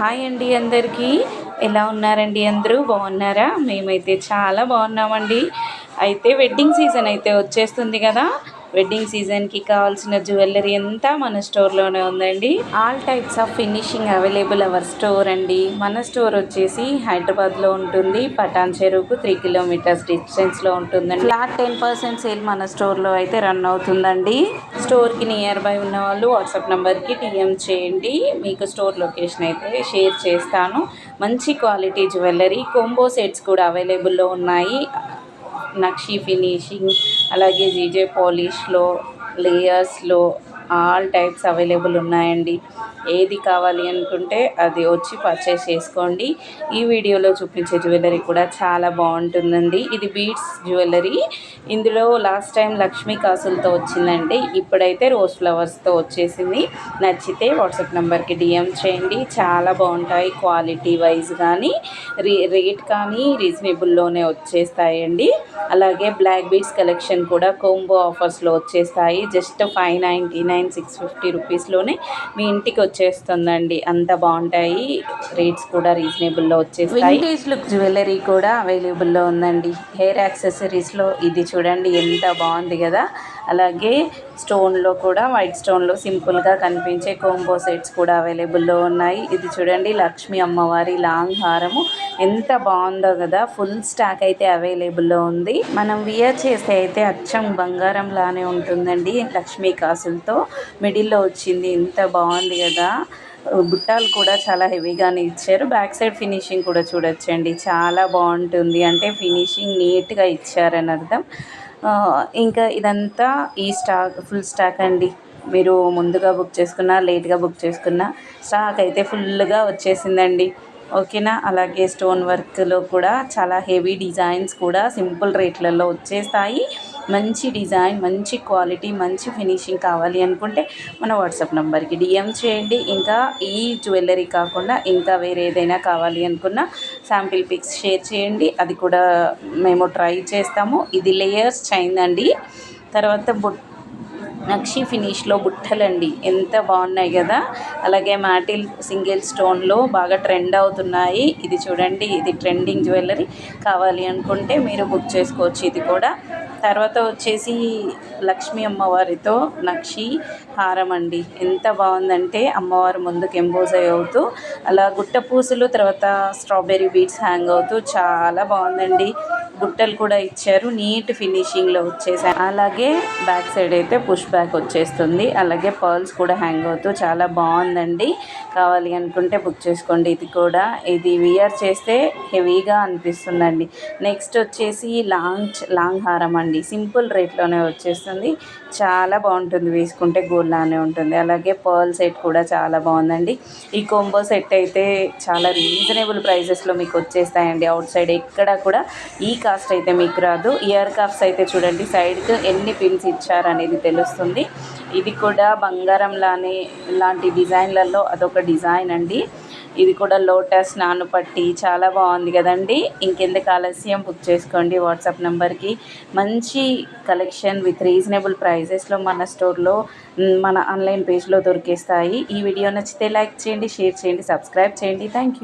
Hi అండి అందరికీ. ఎలా ఉన్నారండి? అందరూ బాగున్నారా? మేమైతే చాలా బాగున్నామండి. అయితే వెడ్డింగ్ సీజన్ అయితే వచ్చేస్తుంది కదా. వెడ్డింగ్ సీజన్కి కావాల్సిన జ్యువెలరీ అంతా మన స్టోర్లోనే ఉందండి. All types of finishing available our store అండి. మన స్టోర్ వచ్చేసి హైదరాబాద్లో ఉంటుంది. పటాన్ చెరువుకు 3 కిలోమీటర్స్ డిస్టెన్స్లో ఉంటుందండి. ఫ్లాట్ 10% సేల్ మన స్టోర్లో అయితే రన్ అవుతుందండి. స్టోర్కి నియర్ బై ఉన్న వాళ్ళు వాట్సాప్ నెంబర్కి టీఎం చేయండి. మీకు స్టోర్ లొకేషన్ అయితే షేర్ చేస్తాను. మంచి క్వాలిటీ జ్యువెలరీ కోంబో సెట్స్ కూడా అవైలబుల్లో ఉన్నాయి. నక్షి ఫినిషింగ్, అలాగే జీజే పాలిష్లో, లేయర్స్లో ఆల్ టైప్స్ అవైలబుల్ ఉన్నాయండి. ఏది కావాలి అనుకుంటే అది వచ్చి పర్చేస్ చేసుకోండి. ఈ వీడియోలో చూపించే జ్యువెలరీ కూడా చాలా బాగుంటుందండి. ఇది బీడ్స్ జ్యువెలరీ. ఇందులో లాస్ట్ టైం లక్ష్మీ కాసులతో వచ్చిందండి. ఇప్పుడైతే రోజ్ ఫ్లవర్స్తో వచ్చేసింది. నచ్చితే వాట్సాప్ నెంబర్కి డిఎం చేయండి. చాలా బాగుంటాయి. క్వాలిటీ వైజ్ కానీ రేట్ కానీ రీజనబుల్లోనే వచ్చేస్తాయండి. అలాగే బ్లాక్ బీడ్స్ కలెక్షన్ కూడా కోంబో ఆఫర్స్లో వచ్చేస్తాయి. జస్ట్ 599, 650 రూపీస్లోనే మీ ఇంటికి వచ్చేస్తుందండి. అంత బాగుంటాయి. రేట్స్ కూడా రీజనబుల్లో వచ్చేస్తాయి. వింటేజ్ లుక్ జ్యువెలరీ కూడా అవైలబుల్లో ఉందండి. హెయిర్ యాక్సెసరీస్లో ఇది చూడండి ఎంత బాగుంది కదా. అలాగే స్టోన్లో కూడా వైట్ స్టోన్లో సింపుల్గా కనిపించే కోంబో సెట్స్ కూడా అవైలబుల్లో ఉన్నాయి. ఇది చూడండి లక్ష్మీ అమ్మవారి లాంగ్ హారము ఎంత బాగుందో కదా. ఫుల్ స్టాక్ అయితే అవైలబుల్లో ఉంది. మనం వియర్ చేస్తే అయితే అచ్చం బంగారం లానే ఉంటుందండి. లక్ష్మీ కాసులతో మిడిల్లో వచ్చింది. ఎంత బాగుంది కదా. బుట్టాలు కూడా చాలా హెవీగానే ఇచ్చారు. బ్యాక్ సైడ్ ఫినిషింగ్ కూడా చూడొచ్చండి. చాలా బాగుంటుంది. అంటే ఫినిషింగ్ నీట్గా ఇచ్చారని అర్థం. ఇంకా ఇదంతా ఈ స్టాక్ ఫుల్ స్టాక్ అండి. మీరు ముందుగా బుక్ చేసుకున్నా లేట్గా బుక్ చేసుకున్నా స్టాక్ అయితే ఫుల్గా వచ్చేసిందండి. ఓకేనా. అలాగే స్టోన్ వర్క్లో కూడా చాలా హెవీ డిజైన్స్ కూడా సింపుల్ రేట్లలో వచ్చేస్తాయి. మంచి డిజైన్, మంచి క్వాలిటీ, మంచి ఫినిషింగ్ కావాలి అనుకుంటే మన వాట్సాప్ నెంబర్కి డిఎం చేయండి. ఇంకా ఈ జ్యువెలరీ కాకుండా ఇంకా వేరే ఏదైనా కావాలి అనుకున్న శాంపిల్ పిక్స్ షేర్ చేయండి. అది కూడా మేము ట్రై చేస్తాము. ఇది లేయర్స్ చైన్ అండి. తర్వాత నక్షి ఫినిష్లో బుట్టలండి ఎంత బాగున్నాయి కదా. అలాగే మ్యాటిల్ సింగిల్ స్టోన్లో బాగా ట్రెండ్ అవుతున్నాయి. ఇది చూడండి, ఇది ట్రెండింగ్ జ్యువెలరీ. కావాలి అనుకుంటే మీరు బుక్ చేసుకోవచ్చు. ఇది కూడా తర్వాత వచ్చేసి లక్ష్మీ అమ్మవారితో నక్షి హారం అండి. ఎంత బాగుందంటే అమ్మవారు ముందుకు ఎంబోజై అవుతూ అలా గుట్ట పూసలు తర్వాత స్ట్రాబెర్రీ బీడ్స్ హ్యాంగ్ అవుతూ చాలా బాగుందండి. బుట్టలు కూడా ఇచ్చారు. నీట్ ఫినిషింగ్లో వచ్చేసాయి. అలాగే బ్యాక్ సైడ్ అయితే పుష్ బ్యాక్ వచ్చేస్తుంది. అలాగే పర్ల్స్ కూడా హ్యాంగ్ అవుతూ చాలా బాగుందండి. కావాలి అనుకుంటే బుక్ చేసుకోండి. ఇది వియర్ చేస్తే హెవీగా అనిపిస్తుందండి. నెక్స్ట్ వచ్చేసి లాంగ్ హారం అండి. సింపుల్ రేట్లోనే వచ్చేస్తుంది. చాలా బాగుంటుంది. వేసుకుంటే గోల్డ్ లానే ఉంటుంది. అలాగే పర్ల్ సెట్ కూడా చాలా బాగుందండి. ఈ కోంబో సెట్ అయితే చాలా రీజనబుల్ ప్రైజెస్లో మీకు వచ్చేస్తాయండి. అవుట్ సైడ్ ఎక్కడ కూడా ఈ కాస్ట్ అయితే మీకు రాదు. ఇయర్ కప్స్ అయితే చూడండి సైడ్కి ఎన్ని పిన్స్ ఇచ్చారనేది తెలుస్తుంది. ఇది కూడా బంగారం లాంటి డిజైన్లలో అదొక డిజైన్ అండి. ఇది కూడా లోటస్ నానుపట్టి చాలా బాగుంది కదండి. ఇంకెందుకు ఆలస్యం, బుక్ చేసుకోండి వాట్సాప్ నెంబర్కి. మంచి కలెక్షన్ విత్ రీజనబుల్ ప్రైజెస్లో మన స్టోర్లో మన ఆన్లైన్ పేజ్లో దొరికేస్తాయి. ఈ వీడియో నచ్చితే లైక్ చేయండి, షేర్ చేయండి, సబ్స్క్రైబ్ చేయండి. Thank you.